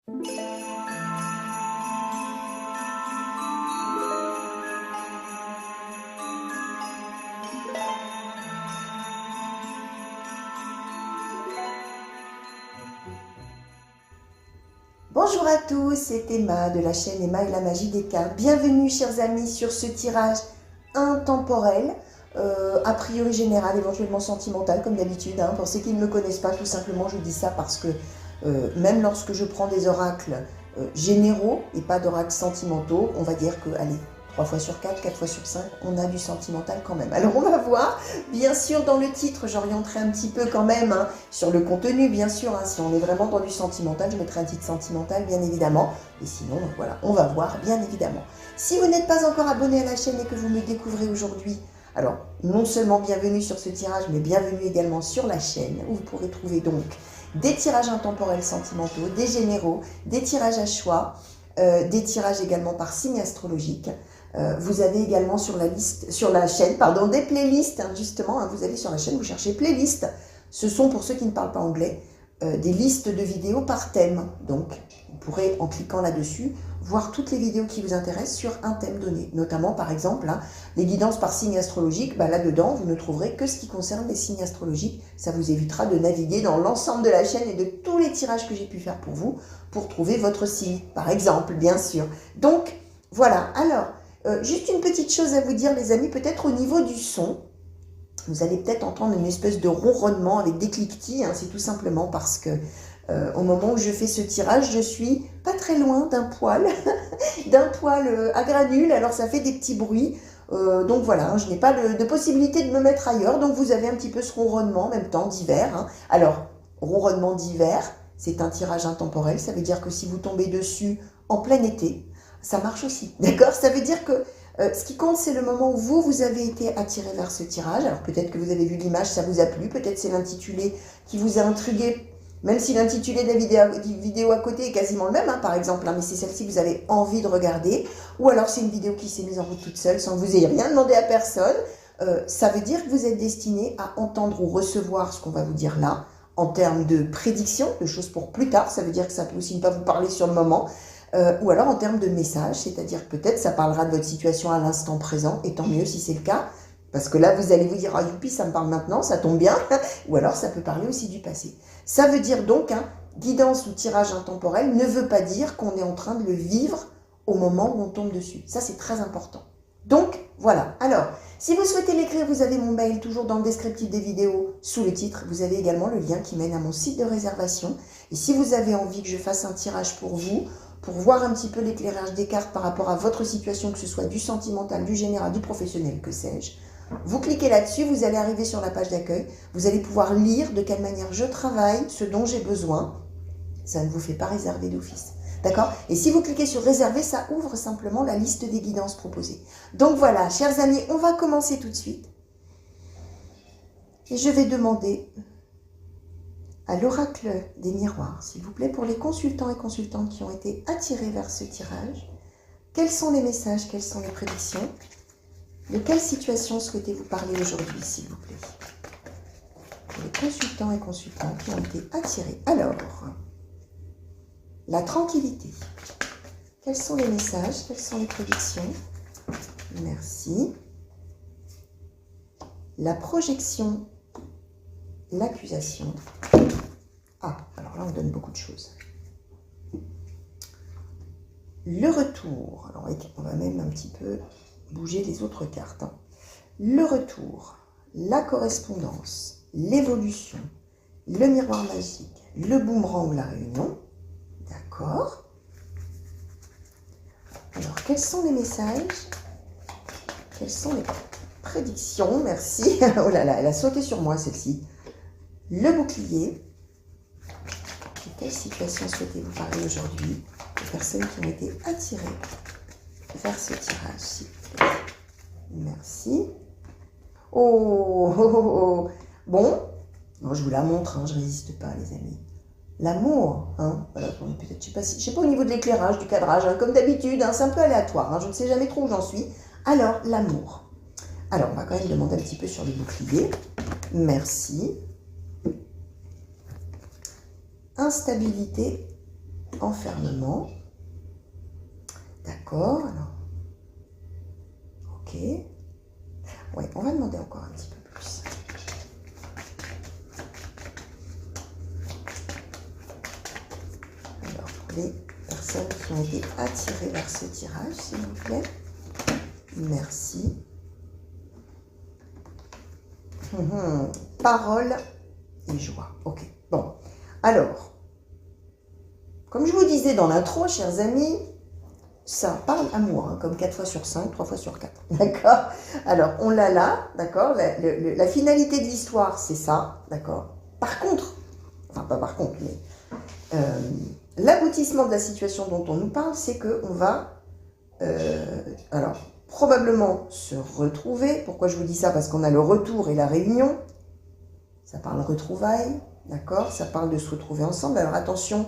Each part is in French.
Bonjour à tous, c'est Emma de la chaîne Emma et la magie des cartes. Bienvenue chers amis sur ce tirage intemporel, a priori général, éventuellement sentimental comme d'habitude. Pour ceux qui ne me connaissent pas, tout simplement je dis ça parce que même lorsque je prends des oracles généraux et pas d'oracles sentimentaux, on va dire que, allez, 3 fois sur 4, 4 fois sur 5, on a du sentimental quand même. Alors on va voir, bien sûr dans le titre, j'orienterai un petit peu quand même sur le contenu, bien sûr. Si on est vraiment dans du sentimental, je mettrai un titre sentimental, bien évidemment. Et sinon, donc voilà, on va voir, bien évidemment. Si vous n'êtes pas encore abonné à la chaîne et que vous me découvrez aujourd'hui, alors non seulement bienvenue sur ce tirage, mais bienvenue également sur la chaîne, où vous pourrez trouver donc des tirages intemporels sentimentaux, des généraux, des tirages à choix, des tirages également par signe astrologique. Vous avez également sur la chaîne, des playlists, justement. Vous allez sur la chaîne, vous cherchez playlist. Ce sont, pour ceux qui ne parlent pas anglais, des listes de vidéos par thème. Donc, vous pourrez, en cliquant là-dessus, voir toutes les vidéos qui vous intéressent sur un thème donné. Notamment, par exemple, les guidances par signe astrologique. Là-dedans, vous ne trouverez que ce qui concerne les signes astrologiques. Ça vous évitera de naviguer dans l'ensemble de la chaîne et de tous les tirages que j'ai pu faire pour vous, pour trouver votre signe, par exemple, bien sûr. Donc, voilà. Alors, juste une petite chose à vous dire, les amis, peut-être au niveau du son. Vous allez peut-être entendre une espèce de ronronnement avec des cliquetis. C'est tout simplement parce que au moment où je fais ce tirage, je suis pas très loin d'un poêle, à granules. Alors ça fait des petits bruits. Donc voilà, je n'ai pas de possibilité de me mettre ailleurs. Donc vous avez un petit peu ce ronronnement en même temps d'hiver. Alors, ronronnement d'hiver, c'est un tirage intemporel. Ça veut dire que si vous tombez dessus en plein été, ça marche aussi, d'accord? Ça veut dire que ce qui compte, c'est le moment où vous avez été attiré vers ce tirage. Alors peut-être que vous avez vu l'image, ça vous a plu, peut-être c'est l'intitulé qui vous a intrigué, même si l'intitulé de la vidéo à côté est quasiment le même, par exemple, mais c'est celle-ci que vous avez envie de regarder, ou alors c'est une vidéo qui s'est mise en route toute seule sans que vous ayez rien demandé à personne. Ça veut dire que vous êtes destiné à entendre ou recevoir ce qu'on va vous dire là, en termes de prédiction, de choses pour plus tard. Ça veut dire que ça peut aussi ne pas vous parler sur le moment. Ou alors en termes de message, c'est-à-dire peut-être ça parlera de votre situation à l'instant présent, et tant mieux si c'est le cas, parce que là vous allez vous dire « Ah youpi, ça me parle maintenant, ça tombe bien », ou alors ça peut parler aussi du passé. Ça veut dire donc, guidance ou tirage intemporel ne veut pas dire qu'on est en train de le vivre au moment où on tombe dessus. Ça c'est très important. Donc voilà, alors si vous souhaitez l'écrire, vous avez mon mail toujours dans le descriptif des vidéos sous le titre. Vous avez également le lien qui mène à mon site de réservation. Et si vous avez envie que je fasse un tirage pour vous, pour voir un petit peu l'éclairage des cartes par rapport à votre situation, que ce soit du sentimental, du général, du professionnel, que sais-je, vous cliquez là-dessus, vous allez arriver sur la page d'accueil, vous allez pouvoir lire de quelle manière je travaille, ce dont j'ai besoin. Ça ne vous fait pas réserver d'office. D'accord? Et si vous cliquez sur réserver, ça ouvre simplement la liste des guidances proposées. Donc voilà, chers amis, on va commencer tout de suite. Et je vais demander à l'oracle des miroirs, s'il vous plaît, pour les consultants et consultantes qui ont été attirés vers ce tirage, quels sont les messages, quelles sont les prédictions, de quelle situation souhaitez-vous parler aujourd'hui, s'il vous plaît? Pour les consultants et consultantes qui ont été attirés. Alors, la tranquillité. Quels sont les messages, quelles sont les prédictions? Merci. La projection, l'accusation. Alors là, on donne beaucoup de choses. Le retour. Alors, on va même un petit peu bouger les autres cartes. Le retour, la correspondance, l'évolution, le miroir magique, le boomerang ou la réunion. D'accord. Alors, quels sont les messages? Quelles sont les prédictions? Merci. Oh là là, elle a sauté sur moi, celle-ci. Le bouclier. De quelle situation souhaitez-vous parler aujourd'hui? Les personnes qui ont été attirées vers ce tirage, s'il vous plaît. Merci. Oh. Bon. Non, je vous la montre, je ne résiste pas, les amis. L'amour, voilà, peut-être, je sais pas au niveau de l'éclairage, du cadrage, comme d'habitude, c'est un peu aléatoire, je ne sais jamais trop où j'en suis. Alors, l'amour. Alors, on va quand même demander un petit peu sur le bouclier. Merci. Instabilité enfermement. D'accord, alors. Ok. Ouais, on va demander encore un petit peu plus. Alors, pour les personnes qui ont été attirées vers ce tirage, s'il vous plaît. Merci. Parole et joie. Ok, bon. Alors, comme je vous disais dans l'intro, chers amis, ça parle amour, hein, comme 4 fois sur 5, 3 fois sur 4. D'accord? Alors, on l'a là, d'accord? La finalité de l'histoire, c'est ça, d'accord? Par contre, enfin pas par contre, mais l'aboutissement de la situation dont on nous parle, c'est qu'on va, alors, probablement se retrouver. Pourquoi je vous dis ça? Parce qu'on a le retour et la réunion. Ça parle retrouvailles, d'accord? Ça parle de se retrouver ensemble. Alors attention,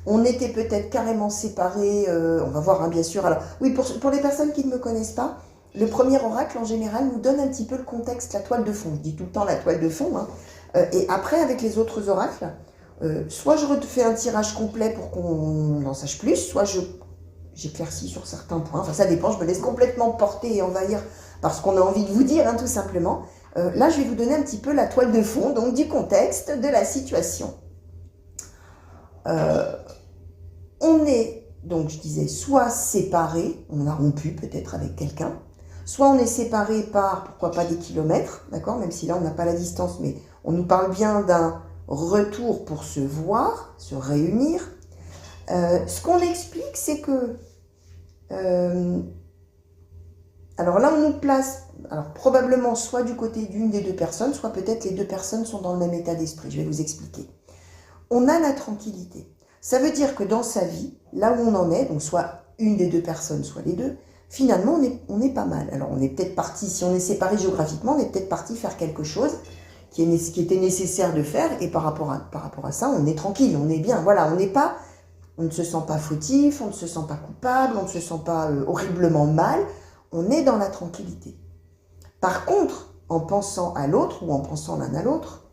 on était peut-être carrément séparés, on va voir, hein, bien sûr. Alors oui, pour les personnes qui ne me connaissent pas, le premier oracle en général nous donne un petit peu le contexte, la toile de fond. Je dis tout le temps la toile de fond, hein. Et après, avec les autres oracles, soit je refais un tirage complet pour qu'on en sache plus, soit j'éclaircis sur certains points. Enfin, ça dépend, je me laisse complètement porter et envahir par ce qu'on a envie de vous dire, hein, tout simplement. Là, je vais vous donner un petit peu la toile de fond, donc du contexte, de la situation. On est, donc je disais, soit séparés, on a rompu peut-être avec quelqu'un, soit on est séparés par, pourquoi pas des kilomètres, d'accord, même si là on n'a pas la distance, mais on nous parle bien d'un retour pour se voir, se réunir. Ce qu'on explique, c'est que, alors là on nous place, alors probablement soit du côté d'une des deux personnes, soit peut-être les deux personnes sont dans le même état d'esprit, je vais vous expliquer. On a la tranquillité. Ça veut dire que dans sa vie, là où on en est, donc soit une des deux personnes, soit les deux, finalement on est pas mal. Alors on est peut-être parti, si on est séparés géographiquement, on est peut-être parti faire quelque chose qui était nécessaire de faire, et par rapport à ça, on est tranquille, on est bien. Voilà, on ne se sent pas fautif, on ne se sent pas coupable, on ne se sent pas horriblement mal, on est dans la tranquillité. Par contre, en pensant à l'autre, ou en pensant l'un à l'autre,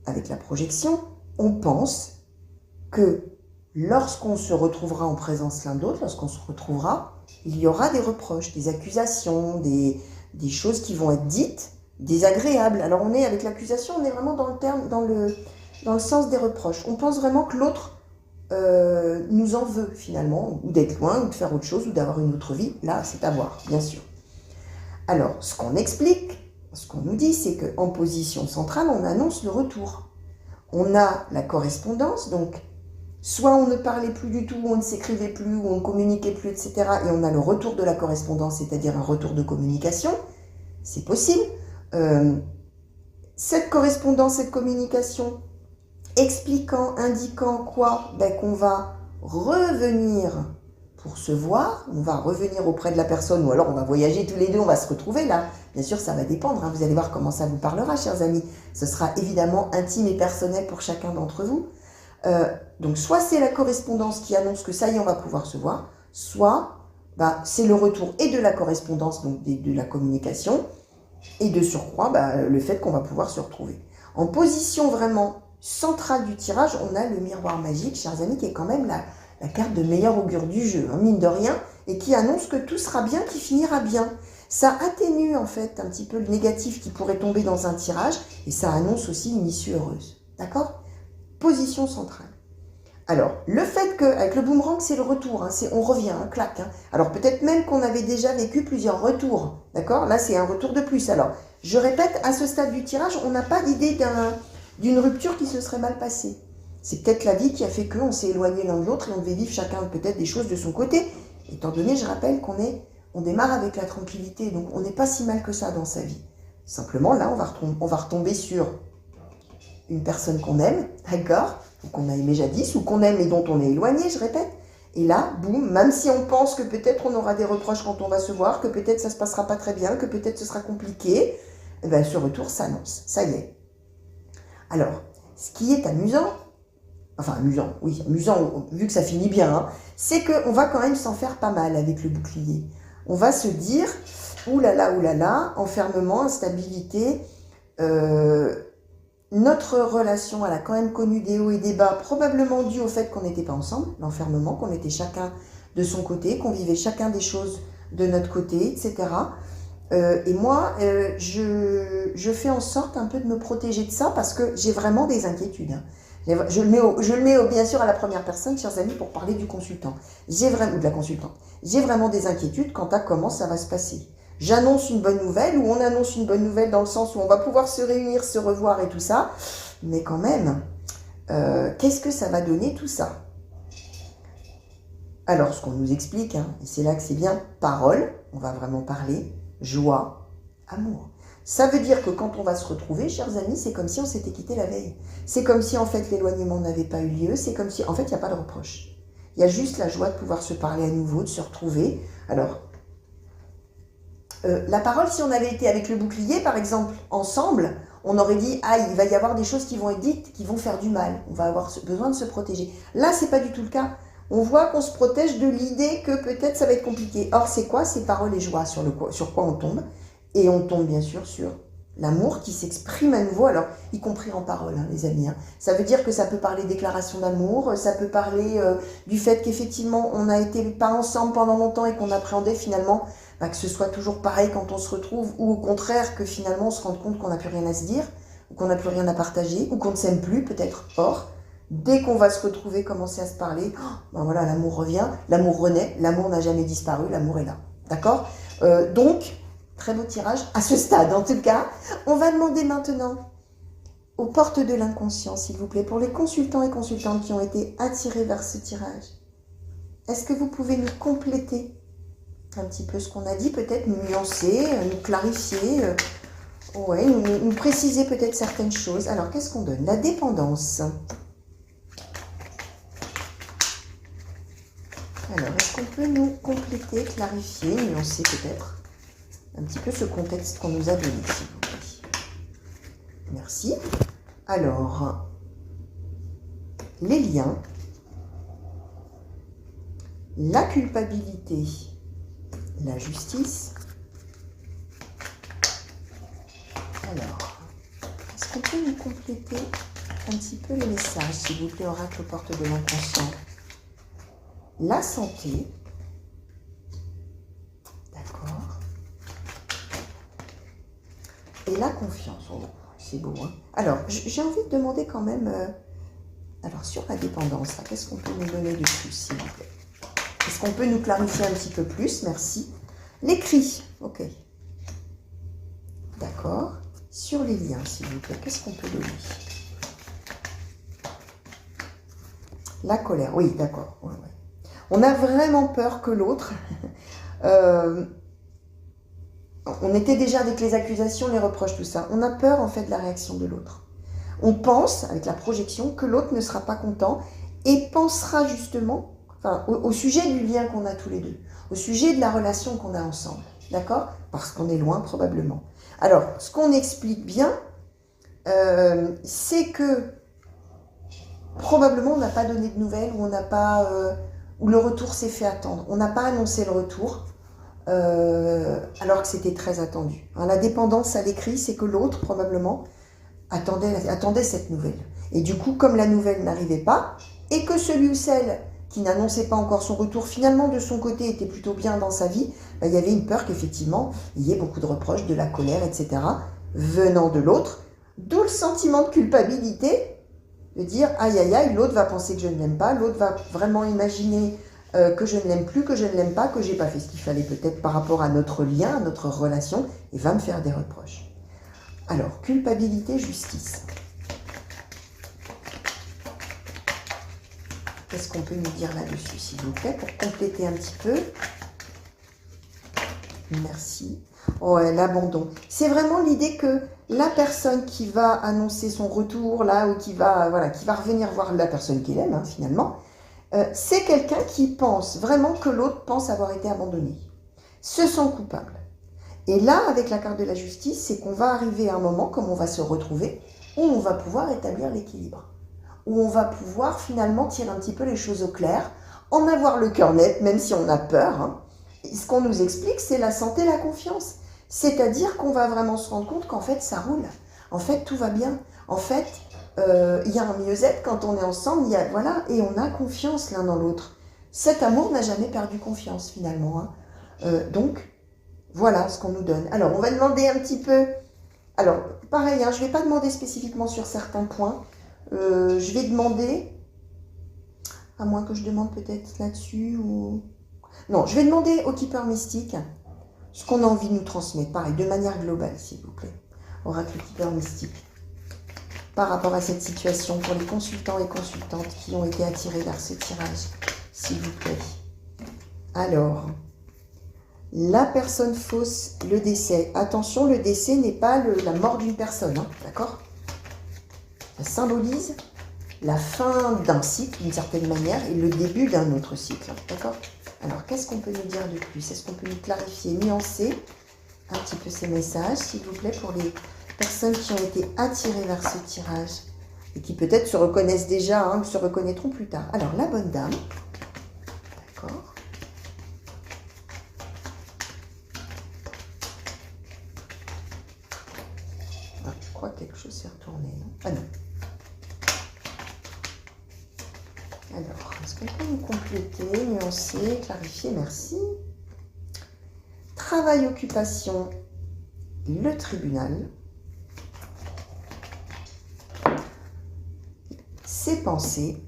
avec la projection, on pense que lorsqu'on se retrouvera en présence l'un d'autre, lorsqu'on se retrouvera, il y aura des reproches, des accusations, des choses qui vont être dites, désagréables. Alors on est avec l'accusation, on est vraiment dans le sens des reproches. On pense vraiment que l'autre nous en veut finalement, ou d'être loin, ou de faire autre chose, ou d'avoir une autre vie. Là, c'est à voir, bien sûr. Alors, ce qu'on explique, ce qu'on nous dit, c'est qu'en position centrale, on annonce le retour. On a la correspondance, donc soit on ne parlait plus du tout, on ne s'écrivait plus, ou on ne communiquait plus, etc. Et on a le retour de la correspondance, c'est-à-dire un retour de communication. C'est possible. Cette correspondance, cette communication, expliquant, indiquant quoi? Qu'on va revenir pour se voir, on va revenir auprès de la personne, ou alors on va voyager tous les deux, on va se retrouver là. Bien sûr, ça va dépendre, hein. Vous allez voir comment ça vous parlera, chers amis. Ce sera évidemment intime et personnel pour chacun d'entre vous. Donc, soit c'est la correspondance qui annonce que ça y est, on va pouvoir se voir, soit c'est le retour et de la correspondance, donc de la communication, et de surcroît, le fait qu'on va pouvoir se retrouver. En position vraiment centrale du tirage, on a le miroir magique, chers amis, qui est quand même la carte de meilleur augure du jeu, hein, mine de rien, et qui annonce que tout sera bien, qui finira bien. Ça atténue en fait un petit peu le négatif qui pourrait tomber dans un tirage, et ça annonce aussi une issue heureuse. D'accord? Position centrale. Alors, le fait qu'avec le boomerang, c'est le retour, hein, on revient, hein, clac. Hein. Alors, peut-être même qu'on avait déjà vécu plusieurs retours, d'accord? Là, c'est un retour de plus. Alors, je répète, à ce stade du tirage, on n'a pas d'idée d'une rupture qui se serait mal passée. C'est peut-être la vie qui a fait qu'on s'est éloigné l'un de l'autre et on devait vivre chacun peut-être des choses de son côté. Étant donné, je rappelle on démarre avec la tranquillité, donc on n'est pas si mal que ça dans sa vie. Simplement, là, on va retomber sur une personne qu'on aime, d'accord, ou qu'on a aimé jadis, ou qu'on aime et dont on est éloigné, je répète. Et là, boum, même si on pense que peut-être on aura des reproches quand on va se voir, que peut-être ça se passera pas très bien, que peut-être ce sera compliqué, ce retour s'annonce, ça y est. Alors, ce qui est amusant, amusant vu que ça finit bien, hein, c'est qu'on va quand même s'en faire pas mal avec le bouclier. On va se dire, oulala, enfermement, instabilité, notre relation, elle a quand même connu des hauts et des bas, probablement dû au fait qu'on n'était pas ensemble, l'enfermement, qu'on était chacun de son côté, qu'on vivait chacun des choses de notre côté, etc. Et moi, je fais en sorte un peu de me protéger de ça parce que j'ai vraiment des inquiétudes. Hein. Je le mets bien sûr à la première personne, chers amis, pour parler du consultant. Ou de la consultante. J'ai vraiment des inquiétudes quant à comment ça va se passer. J'annonce une bonne nouvelle, ou on annonce une bonne nouvelle dans le sens où on va pouvoir se réunir, se revoir et tout ça. Mais quand même, qu'est-ce que ça va donner tout ça? Alors, ce qu'on nous explique, hein, et c'est là que c'est bien, parole, on va vraiment parler, joie, amour. Ça veut dire que quand on va se retrouver, chers amis, c'est comme si on s'était quitté la veille. C'est comme si, en fait, l'éloignement n'avait pas eu lieu. C'est comme si, en fait, il n'y a pas de reproche. Il y a juste la joie de pouvoir se parler à nouveau, de se retrouver. Alors, la parole, si on avait été avec le bouclier, par exemple, ensemble, on aurait dit, ah, il va y avoir des choses qui vont être dites, qui vont faire du mal. On va avoir besoin de se protéger. Là, c'est pas du tout le cas. On voit qu'on se protège de l'idée que peut-être ça va être compliqué. Or, c'est quoi ces paroles et joie sur quoi on tombe? Et on tombe bien sûr sur l'amour qui s'exprime à nouveau, alors y compris en parole, hein, les amis. Hein. Ça veut dire que ça peut parler déclaration d'amour, ça peut parler du fait qu'effectivement on n'a été pas ensemble pendant longtemps et qu'on appréhendait finalement que ce soit toujours pareil quand on se retrouve, ou au contraire que finalement on se rende compte qu'on n'a plus rien à se dire, ou qu'on n'a plus rien à partager, ou qu'on ne s'aime plus peut-être. Or, dès qu'on va se retrouver, commencer à se parler, ben voilà, l'amour revient, l'amour renaît, l'amour n'a jamais disparu, l'amour est là. D'accord? Donc, très beau tirage, à ce stade en tout cas. On va demander maintenant aux portes de l'inconscient, s'il vous plaît, pour les consultants et consultantes qui ont été attirés vers ce tirage. Est-ce que vous pouvez nous compléter un petit peu ce qu'on a dit, peut-être nous nuancer, nous clarifier, ouais, nous préciser peut-être certaines choses. Alors, qu'est-ce qu'on donne? La dépendance. Alors, est-ce qu'on peut nous compléter, clarifier, nuancer peut-être un petit peu ce contexte qu'on nous a donné, s'il vous plaît? Merci. Alors, les liens, la culpabilité, la justice. Alors, est-ce qu'on peut nous compléter un petit peu les messages, s'il vous plaît, oracle aux portes de l'inconscient? La santé. D'accord. Et la confiance. Oh, c'est beau, hein? Alors, j'ai envie de demander quand même... alors, sur la dépendance, qu'est-ce qu'on peut nous donner de plus, s'il vous plaît? Est-ce qu'on peut nous clarifier un petit peu plus? Merci. Les cris. Ok. D'accord. Sur les liens, s'il vous plaît, qu'est-ce qu'on peut donner? La colère. Oui, d'accord. Ouais, ouais. On a vraiment peur que l'autre... on était déjà avec les accusations, les reproches, tout ça. On a peur, en fait, de la réaction de l'autre. On pense, avec la projection, que l'autre ne sera pas content et pensera justement, enfin, au sujet du lien qu'on a tous les deux, au sujet de la relation qu'on a ensemble. D'accord? Parce qu'on est loin, probablement. Alors, ce qu'on explique bien, c'est que probablement on n'a pas donné de nouvelles, ou on n'a pas, où le retour s'est fait attendre. On n'a pas annoncé le retour. Alors que c'était très attendu. Hein, la dépendance à l'écrit, c'est que l'autre, probablement, attendait cette nouvelle. Et du coup, comme la nouvelle n'arrivait pas, et que celui ou celle qui n'annonçait pas encore son retour, finalement, de son côté, était plutôt bien dans sa vie, il y avait une peur qu'effectivement, il y ait beaucoup de reproches, de la colère, etc., venant de l'autre, d'où le sentiment de culpabilité, de dire, aïe, aïe, aïe, l'autre va penser que je ne l'aime pas, l'autre va vraiment imaginer que je ne l'aime plus, que je ne l'aime pas, que j'ai pas fait ce qu'il fallait peut-être par rapport à notre lien, à notre relation, et va me faire des reproches. Alors, culpabilité, justice. Qu'est-ce qu'on peut nous dire là-dessus, s'il vous plaît, pour compléter un petit peu? Merci. Oh, l'abandon. C'est vraiment l'idée que la personne qui va annoncer son retour, là, ou qui va revenir voir la personne qu'il aime, hein, finalement, c'est quelqu'un qui pense vraiment que l'autre pense avoir été abandonné, se sent coupable. Et là, avec la carte de la justice, c'est qu'on va arriver à un moment, comme on va se retrouver, où on va pouvoir établir l'équilibre, où on va pouvoir finalement tirer un petit peu les choses au clair, en avoir le cœur net, même si on a peur. Hein. Et ce qu'on nous explique, c'est la santé, la confiance. C'est-à-dire qu'on va vraiment se rendre compte qu'en fait, ça roule. En fait, tout va bien. En fait, il y a un mieux-être quand on est ensemble, voilà, et on a confiance l'un dans l'autre. Cet amour n'a jamais perdu confiance finalement, hein. Donc, voilà ce qu'on nous donne. Alors, on va demander un petit peu... Alors, pareil, hein, je ne vais pas demander spécifiquement sur certains points. Je vais demander... À moins que je demande peut-être là-dessus ou... Non, je vais demander au keeper mystique ce qu'on a envie de nous transmettre. Pareil, de manière globale, s'il vous plaît. Oracle keeper mystique. Par rapport à cette situation pour les consultants et consultantes qui ont été attirés vers ce tirage, s'il vous plaît. Alors, la personne fausse, le décès. Attention, le décès n'est pas la mort d'une personne, hein, d'accord? Ça symbolise la fin d'un cycle, d'une certaine manière, et le début d'un autre cycle, hein, d'accord? Alors, qu'est-ce qu'on peut nous dire de plus? Est-ce qu'on peut nous clarifier, nuancer un petit peu ces messages, s'il vous plaît, pour les personnes qui ont été attirées vers ce tirage et qui peut-être se reconnaissent déjà, hein, se reconnaîtront plus tard. Alors, la bonne dame, d'accord? Ah, je crois que quelque chose s'est retourné, non? Ah non. Alors, est-ce qu'on peut nous compléter, nuancer, clarifier? Merci. Travail, occupation, le tribunal. Ses pensées.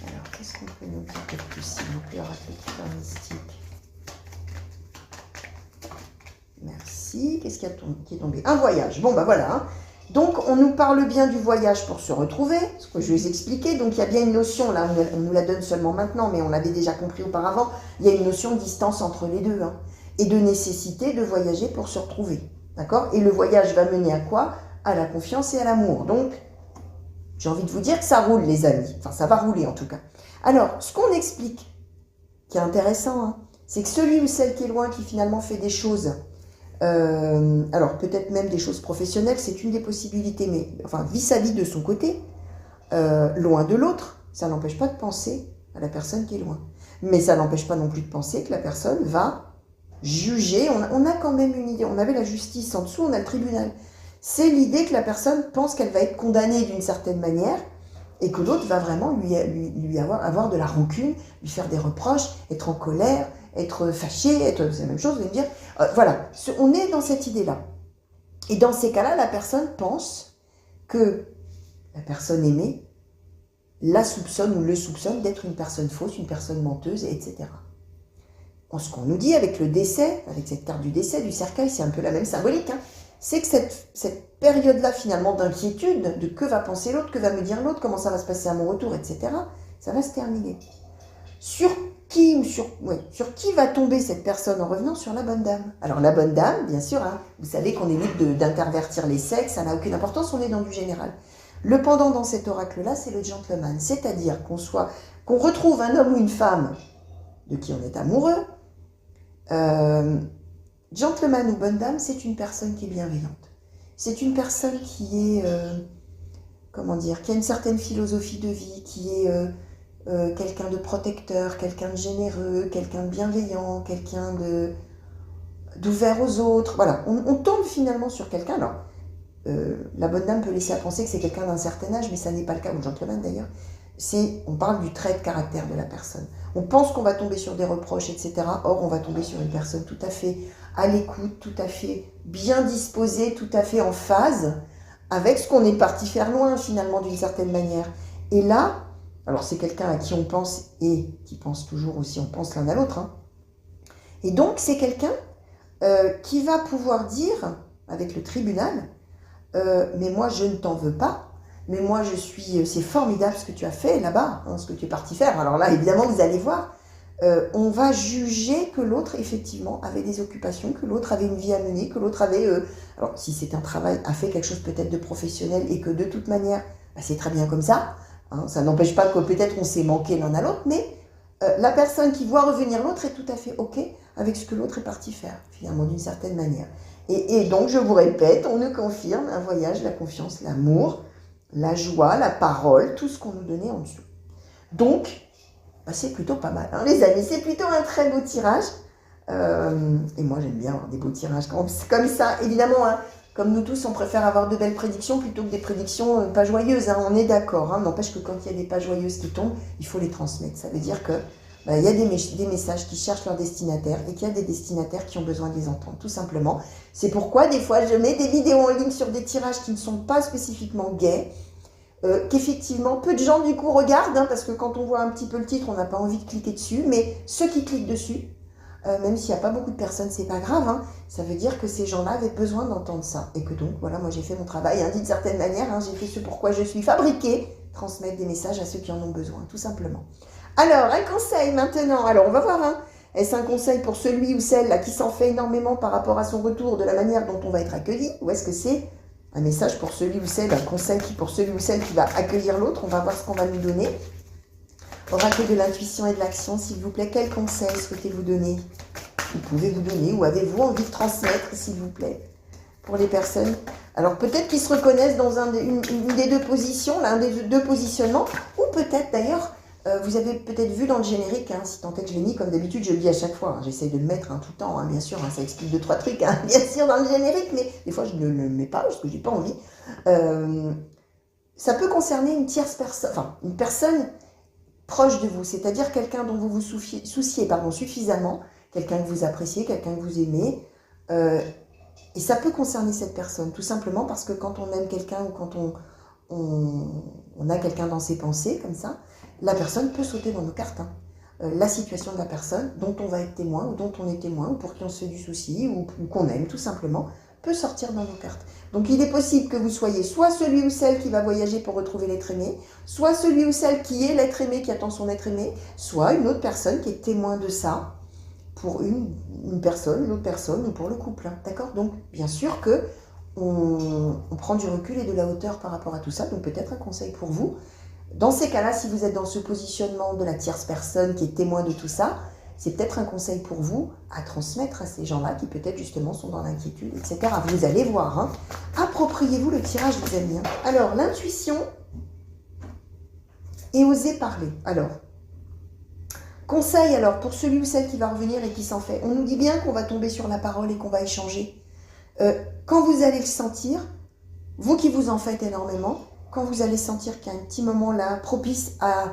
Alors, qu'est-ce qu'on peut nous dire de plus, s'il vous plaît, oracle keeper mystique? Merci. Qu'est-ce qui est tombé? Un voyage. Bon, bah voilà. Hein. Donc, on nous parle bien du voyage pour se retrouver, ce que je vais vous expliquer. Donc, il y a bien une notion, là, on nous la donne seulement maintenant, mais on l'avait déjà compris auparavant. Il y a une notion de distance entre les deux, hein, et de nécessité de voyager pour se retrouver. D'accord? Et le voyage va mener à quoi? À la confiance et à l'amour. Donc, j'ai envie de vous dire que ça roule, les amis. Enfin, ça va rouler, en tout cas. Alors, ce qu'on explique, qui est intéressant, hein, c'est que celui ou celle qui est loin, qui finalement fait des choses... alors peut-être même des choses professionnelles, c'est une des possibilités, mais enfin vis-à-vis de son côté, loin de l'autre, ça n'empêche pas de penser à la personne qui est loin. Mais ça n'empêche pas non plus de penser que la personne va juger. On a quand même une idée, on avait la justice en dessous, on a le tribunal. C'est l'idée que la personne pense qu'elle va être condamnée d'une certaine manière et que l'autre va vraiment lui avoir de la rancune, lui faire des reproches, être en colère, être fâché, c'est la même chose, de dire, voilà, on est dans cette idée-là. Et dans ces cas-là, la personne pense que la personne aimée la soupçonne ou le soupçonne d'être une personne fausse, une personne menteuse, etc. Ce qu'on nous dit avec le décès, avec cette carte du décès, du cercueil, c'est un peu la même symbolique, hein, c'est que cette période-là, finalement, d'inquiétude, de que va penser l'autre, que va me dire l'autre, comment ça va se passer à mon retour, etc., ça va se terminer. Sur qui va tomber cette personne en revenant sur la bonne dame? Alors la bonne dame, bien sûr, hein, vous savez qu'on évite d'intervertir les sexes, ça n'a aucune importance, on est dans du général. Le pendant dans cet oracle-là, c'est le gentleman, c'est-à-dire qu'on retrouve un homme ou une femme de qui on est amoureux. Gentleman ou bonne dame, c'est une personne qui est bienveillante. C'est une personne qui est, qui a une certaine philosophie de vie, qui est... quelqu'un de protecteur, quelqu'un de généreux, quelqu'un de bienveillant, quelqu'un d'ouvert aux autres. Voilà, on tombe finalement sur quelqu'un. Alors, la bonne dame peut laisser à penser que c'est quelqu'un d'un certain âge, mais ça n'est pas le cas, ou le gentleman d'ailleurs. On parle du trait de caractère de la personne. On pense qu'on va tomber sur des reproches, etc. Or, on va tomber sur une personne tout à fait à l'écoute, tout à fait bien disposée, tout à fait en phase avec ce qu'on est parti faire loin finalement d'une certaine manière. Et là, alors c'est quelqu'un à qui on pense et qui pense toujours aussi, on pense l'un à l'autre. Hein. Et donc c'est quelqu'un qui va pouvoir dire, avec le tribunal, mais moi je ne t'en veux pas, mais moi c'est formidable ce que tu as fait là-bas, hein, ce que tu es parti faire. Alors là évidemment vous allez voir, on va juger que l'autre effectivement avait des occupations, que l'autre avait une vie à mener, que l'autre avait, alors si c'est un travail, a fait quelque chose peut-être de professionnel et que de toute manière, bah, c'est très bien comme ça. Hein, ça n'empêche pas que peut-être on s'est manqué l'un à l'autre, mais la personne qui voit revenir l'autre est tout à fait OK avec ce que l'autre est parti faire, finalement, d'une certaine manière. Et donc, je vous répète, on nous confirme un voyage, la confiance, l'amour, la joie, la parole, tout ce qu'on nous donnait en dessous. Donc, bah, c'est plutôt pas mal, hein, les amis. C'est plutôt un très beau tirage. Et moi, j'aime bien avoir des beaux tirages comme ça. Évidemment, hein, comme nous tous, on préfère avoir de belles prédictions plutôt que des prédictions pas joyeuses. Hein, on est d'accord. Hein, n'empêche que quand il y a des pas joyeuses qui tombent, il faut les transmettre. Ça veut dire que bah, y a des messages qui cherchent leur destinataire et qu'il y a des destinataires qui ont besoin de les entendre, tout simplement. C'est pourquoi, des fois, je mets des vidéos en ligne sur des tirages qui ne sont pas spécifiquement gays. Qu'effectivement, peu de gens, du coup, regardent. Hein, parce que quand on voit un petit peu le titre, on n'a pas envie de cliquer dessus. Mais ceux qui cliquent dessus, même s'il n'y a pas beaucoup de personnes, c'est pas grave, hein, ça veut dire que ces gens-là avaient besoin d'entendre ça. Et que donc, voilà, moi j'ai fait mon travail, hein, d'une certaine manière, hein, j'ai fait ce pourquoi je suis fabriquée, transmettre des messages à ceux qui en ont besoin, tout simplement. Alors, un conseil maintenant, alors on va voir, hein, est-ce un conseil pour celui ou celle là, qui s'en fait énormément par rapport à son retour, de la manière dont on va être accueilli, ou est-ce que c'est un message pour celui ou celle, un conseil pour celui ou celle qui va accueillir l'autre? On va voir ce qu'on va nous donner. Oracle de l'intuition et de l'action, s'il vous plaît, quel conseil souhaitez-vous donner? Vous pouvez vous donner, ou avez-vous envie de transmettre, s'il vous plaît, pour les personnes? Alors peut-être qu'ils se reconnaissent dans une des deux positions, l'un des deux positionnements, ou peut-être d'ailleurs, vous avez peut-être vu dans le générique, hein, si tant est que je l'ai mis, comme d'habitude, je le dis à chaque fois, hein, j'essaye de le mettre, hein, tout le temps, hein, bien sûr, hein, ça explique 2-3 trucs, hein, bien sûr, dans le générique, mais des fois je ne le mets pas parce que j'ai pas envie. Ça peut concerner une tierce personne, enfin une personne proche de vous, c'est-à-dire quelqu'un dont vous vous souciez suffisamment, quelqu'un que vous appréciez, quelqu'un que vous aimez, et ça peut concerner cette personne, tout simplement parce que quand on aime quelqu'un ou quand on a quelqu'un dans ses pensées, comme ça, la personne peut sauter dans nos cartes. Hein. La situation de la personne dont on va être témoin ou dont on est témoin, ou pour qui on se fait du souci, ou qu'on aime tout simplement, peut sortir dans nos cartes. Donc il est possible que vous soyez soit celui ou celle qui va voyager pour retrouver l'être aimé, soit celui ou celle qui est l'être aimé, qui attend son être aimé, soit une autre personne qui est témoin de ça, pour une personne, une autre personne, ou pour le couple. Hein, d'accord? Donc bien sûr que on prend du recul et de la hauteur par rapport à tout ça, donc peut-être un conseil pour vous. Dans ces cas-là, si vous êtes dans ce positionnement de la tierce personne qui est témoin de tout ça, c'est peut-être un conseil pour vous à transmettre à ces gens-là qui peut-être justement sont dans l'inquiétude, etc. Vous allez voir. Hein. Appropriez-vous le tirage, les amis. Hein. Alors, l'intuition et oser parler. Alors, conseil alors pour celui ou celle qui va revenir et qui s'en fait. On nous dit bien qu'on va tomber sur la parole et qu'on va échanger. Quand vous allez le sentir, vous qui vous en faites énormément, quand vous allez sentir qu'il y a un petit moment là propice à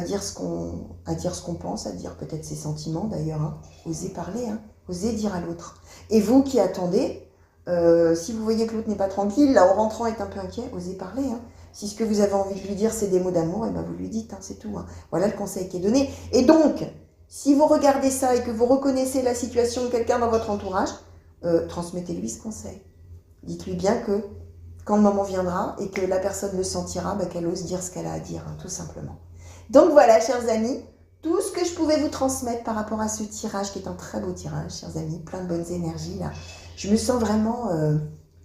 dire ce qu'on pense, à dire peut-être ses sentiments d'ailleurs, hein. Osez parler, hein. Osez dire à l'autre. Et vous qui attendez, si vous voyez que l'autre n'est pas tranquille, là en rentrant est un peu inquiet, osez parler. Hein. Si ce que vous avez envie de lui dire c'est des mots d'amour, et ben vous lui dites, hein, c'est tout. Hein. Voilà le conseil qui est donné. Et donc, si vous regardez ça et que vous reconnaissez la situation de quelqu'un dans votre entourage, transmettez-lui ce conseil. Dites-lui bien que quand le moment viendra et que la personne le sentira, qu'elle ose dire ce qu'elle a à dire, hein, tout simplement. Donc voilà, chers amis, tout ce que je pouvais vous transmettre par rapport à ce tirage, qui est un très beau tirage, chers amis, plein de bonnes énergies, là. Je me sens vraiment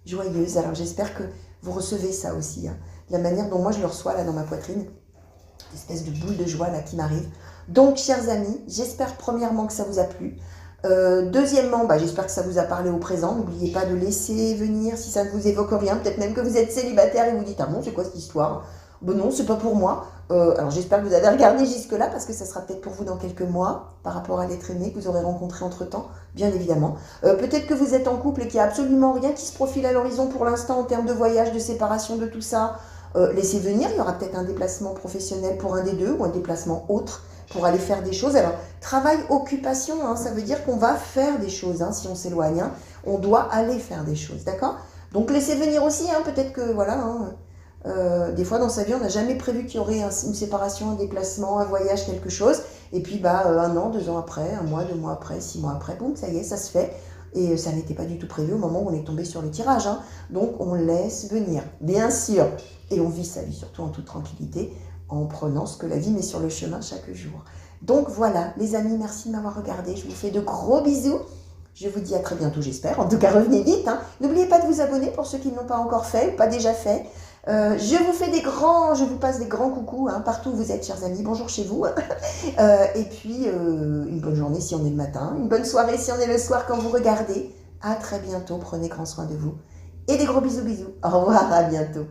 joyeuse, alors j'espère que vous recevez ça aussi, hein. La manière dont moi je le reçois, là, dans ma poitrine, une espèce de boule de joie, là, qui m'arrive. Donc, chers amis, j'espère premièrement que ça vous a plu. Deuxièmement, j'espère que ça vous a parlé au présent. N'oubliez pas de laisser venir si ça ne vous évoque rien. Peut-être même que vous êtes célibataire et vous dites « Ah bon, c'est quoi cette histoire ?» Bon non, c'est pas pour moi. Alors j'espère que vous avez regardé jusque-là parce que ça sera peut-être pour vous dans quelques mois par rapport à l'être aimé que vous aurez rencontré entre-temps, bien évidemment. Peut-être que vous êtes en couple et qu'il n'y a absolument rien qui se profile à l'horizon pour l'instant en termes de voyage, de séparation, de tout ça. Laissez venir, il y aura peut-être un déplacement professionnel pour un des deux ou un déplacement autre pour aller faire des choses. Alors, travail, occupation, hein, ça veut dire qu'on va faire des choses, hein, si on s'éloigne, hein, on doit aller faire des choses, d'accord? Donc, laissez venir aussi, hein, peut-être que, voilà, hein, des fois dans sa vie, on n'a jamais prévu qu'il y aurait une séparation, un déplacement, un voyage, quelque chose, et puis, 1 an, 2 ans après, 1 mois, 2 mois après, 6 mois après, boum, ça y est, ça se fait, et ça n'était pas du tout prévu au moment où on est tombé sur le tirage, hein. Donc, on laisse venir, bien sûr, et on vit sa vie, surtout en toute tranquillité, en prenant ce que la vie met sur le chemin chaque jour. Donc voilà, les amis, merci de m'avoir regardé. Je vous fais de gros bisous. Je vous dis à très bientôt, j'espère. En tout cas, revenez vite. Hein. N'oubliez pas de vous abonner pour ceux qui ne l'ont pas encore fait ou pas déjà fait. Je vous passe des grands coucous, hein, partout où vous êtes, chers amis. Bonjour chez vous. Et puis, une bonne journée si on est le matin. Une bonne soirée si on est le soir quand vous regardez. À très bientôt. Prenez grand soin de vous. Et des gros bisous, bisous. Au revoir, à bientôt.